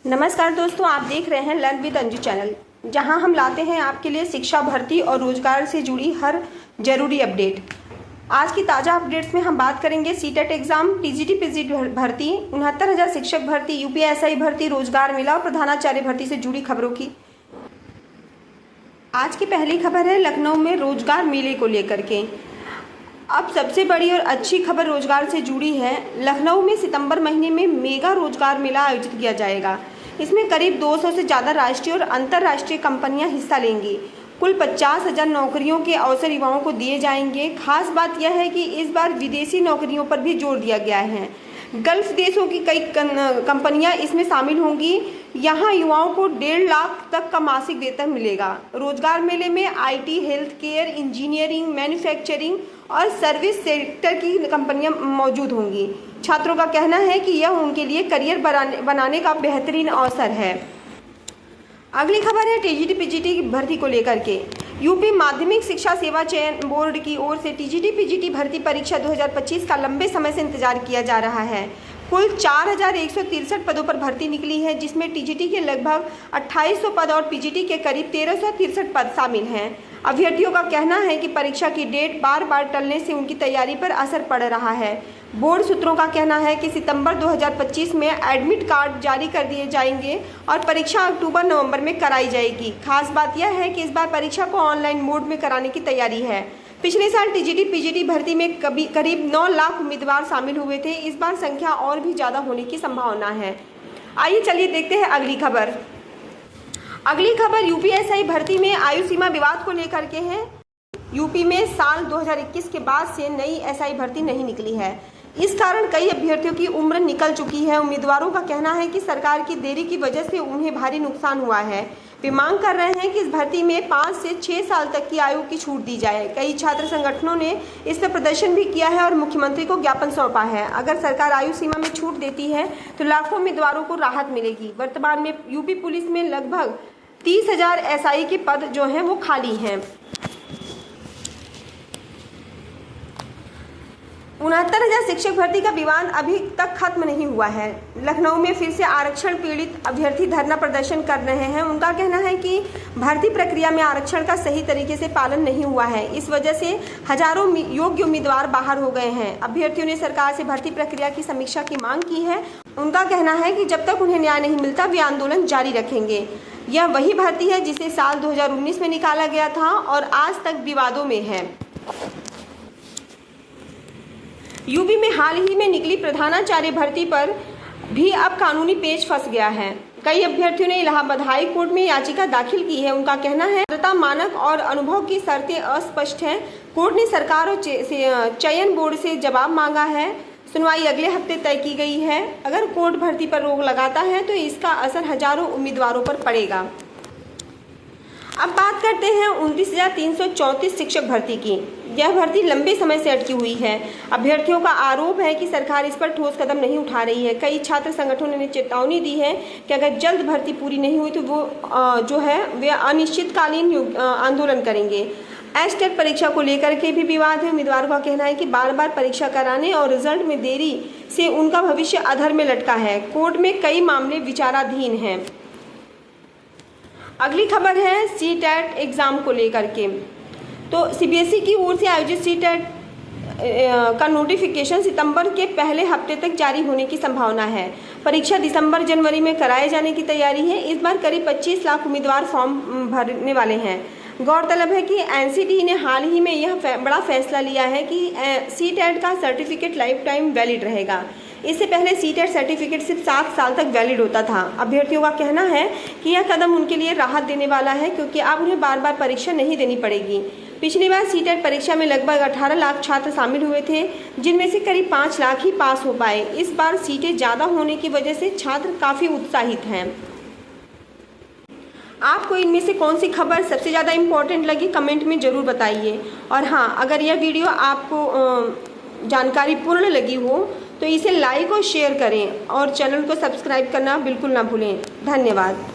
नमस्कार दोस्तों, आप देख रहे हैं लर्न विद अंजू चैनल, जहां हम लाते हैं आपके लिए शिक्षा, भर्ती और रोजगार से जुड़ी हर जरूरी अपडेट। आज की ताज़ा अपडेट्स में हम बात करेंगे सीटेट एग्जाम, टीजीटी पीजीटी भर्ती, 69,000 शिक्षक भर्ती, यूपीएसआई भर्ती, रोजगार मेला और प्रधानाचार्य भर्ती से जुड़ी खबरों की। आज की पहली खबर है लखनऊ में रोजगार मेले को लेकर के। अब सबसे बड़ी और अच्छी खबर रोजगार से जुड़ी है। लखनऊ में सितंबर महीने में मेगा रोजगार मेला आयोजित किया जाएगा। इसमें करीब 200 से ज़्यादा राष्ट्रीय और अंतर्राष्ट्रीय कंपनियां हिस्सा लेंगी। कुल 50,000 नौकरियों के अवसर युवाओं को दिए जाएंगे। खास बात यह है कि इस बार विदेशी नौकरियों पर भी जोर दिया गया है। गल्फ देशों की कई कंपनियां इसमें शामिल होंगी। यहां युवाओं को 1.5 लाख तक का मासिक वेतन मिलेगा। रोजगार मेले में IT, health care, engineering, manufacturing और सर्विस सेक्टर की कंपनियां मौजूद होंगी। छात्रों का कहना है कि यह उनके लिए करियर बनाने का बेहतरीन अवसर है। अगली खबर है टीजीटी पीजीटी की भर्ती को लेकर के। यूपी माध्यमिक शिक्षा सेवा चयन बोर्ड की ओर से टीजीटी पीजीटी भर्ती परीक्षा 2025 का लंबे समय से इंतजार किया जा रहा है। कुल 4,163 पदों पर भर्ती निकली है, जिसमें टीजीटी के लगभग 2,800 पद और पीजीटी के करीब 1,363 पद शामिल हैं। अभ्यर्थियों का कहना है कि परीक्षा की डेट बार बार टलने से उनकी तैयारी पर असर पड़ रहा है। बोर्ड सूत्रों का कहना है कि सितंबर 2025 में एडमिट कार्ड जारी कर दिए जाएंगे और परीक्षा अक्टूबर-नवंबर में कराई जाएगी। खास बात यह है कि इस बार परीक्षा को ऑनलाइन मोड में कराने की तैयारी है। पिछले साल टीजीटी पीजीटी भर्ती में करीब 9 लाख उम्मीदवार शामिल हुए थे। इस बार संख्या और भी ज़्यादा होने की संभावना है। आइए चलिए देखते हैं अगली खबर। अगली खबर यूपीएसआई भर्ती में आयु सीमा विवाद को लेकर के है। यूपी में साल 2021 के बाद से नई एसआई भर्ती नहीं निकली है। इस कारण कई अभ्यर्थियों की उम्र निकल चुकी है। उम्मीदवारों का कहना है कि सरकार की देरी की वजह से उन्हें भारी नुकसान हुआ है। वे मांग कर रहे हैं कि इस भर्ती में 5 से 6 साल तक की आयु की छूट दी जाए। कई छात्र संगठनों ने इस पर प्रदर्शन भी किया है और मुख्यमंत्री को ज्ञापन सौंपा है। अगर सरकार आयु सीमा में छूट देती है तो लाखों उम्मीदवारों को राहत मिलेगी। वर्तमान में यूपी पुलिस में लगभग 30,000 एसआई के पद जो हैं वो खाली हैं। 69,000 शिक्षक भर्ती का विवाद अभी तक खत्म नहीं हुआ है। लखनऊ में फिर से आरक्षण पीड़ित अभ्यर्थी धरना प्रदर्शन कर रहे हैं। उनका कहना है कि भर्ती प्रक्रिया में आरक्षण का सही तरीके से पालन नहीं हुआ है। इस वजह से हजारों योग्य उम्मीदवार बाहर हो गए हैं। अभ्यर्थियों ने सरकार से भर्ती प्रक्रिया की समीक्षा की मांग की है। उनका कहना है कि जब तक उन्हें न्याय नहीं मिलता वे आंदोलन जारी रखेंगे। यह वही भर्ती है जिसे साल 2019 में निकाला गया था और आज तक विवादों में है। यूपी में हाल ही में निकली प्रधानाचार्य भर्ती पर भी अब कानूनी पेच फंस गया है। कई अभ्यर्थियों ने इलाहाबाद हाई कोर्ट में याचिका दाखिल की है। उनका कहना है पात्रता मानक और अनुभव की शर्तें अस्पष्ट हैं। कोर्ट ने सरकार और चयन बोर्ड से जवाब मांगा है। सुनवाई अगले हफ्ते तय की गई है। अगर कोर्ट भर्ती पर रोक लगाता है तो इसका असर हजारों उम्मीदवारों पर पड़ेगा। अब बात करते हैं 29,334 शिक्षक भर्ती की। यह भर्ती लंबे समय से अटकी हुई है। अभ्यर्थियों का आरोप है कि सरकार इस पर ठोस कदम नहीं उठा रही है। कई छात्र संगठनों ने चेतावनी दी है कि अगर जल्द भर्ती पूरी नहीं हुई तो वो जो है वे अनिश्चितकालीन आंदोलन करेंगे। एस्टेट परीक्षा को लेकर के भी विवाद है। उम्मीदवारों का कहना है कि बार बार परीक्षा कराने और रिजल्ट में देरी से उनका भविष्य अधर में लटका है। कोर्ट में कई मामले विचाराधीन हैं। अगली खबर है सीटेट एग्जाम को लेकर के। तो सीबीएसई की ओर से आयोजित सीटेट का नोटिफिकेशन सितंबर के पहले हफ्ते तक जारी होने की संभावना है। परीक्षा दिसंबर-जनवरी में कराए जाने की तैयारी है। इस बार करीब 25 लाख उम्मीदवार फॉर्म भरने वाले हैं। गौरतलब है कि एनसीटी ने हाल ही में यह बड़ा फैसला लिया है कि सीटेट का सर्टिफिकेट लाइफ टाइम वैलिड रहेगा। इससे पहले सीटेट सर्टिफिकेट सिर्फ 7 साल तक वैलिड होता था। अभ्यर्थियों का कहना है कि यह कदम उनके लिए राहत देने वाला है, क्योंकि अब उन्हें बार बार परीक्षा नहीं देनी पड़ेगी। पिछली बार सीटेट परीक्षा में लगभग 18 लाख छात्र शामिल हुए थे, जिनमें से करीब 5 लाख ही पास हो पाए। इस बार सीटें ज़्यादा होने की वजह से छात्र काफ़ी उत्साहित हैं। आपको इनमें से कौन सी खबर सबसे ज़्यादा इम्पोर्टेंट लगी, कमेंट में ज़रूर बताइए। और हाँ, अगर यह वीडियो आपको जानकारी पूर्ण लगी हो तो इसे लाइक और शेयर करें और चैनल को सब्सक्राइब करना बिल्कुल ना भूलें। धन्यवाद।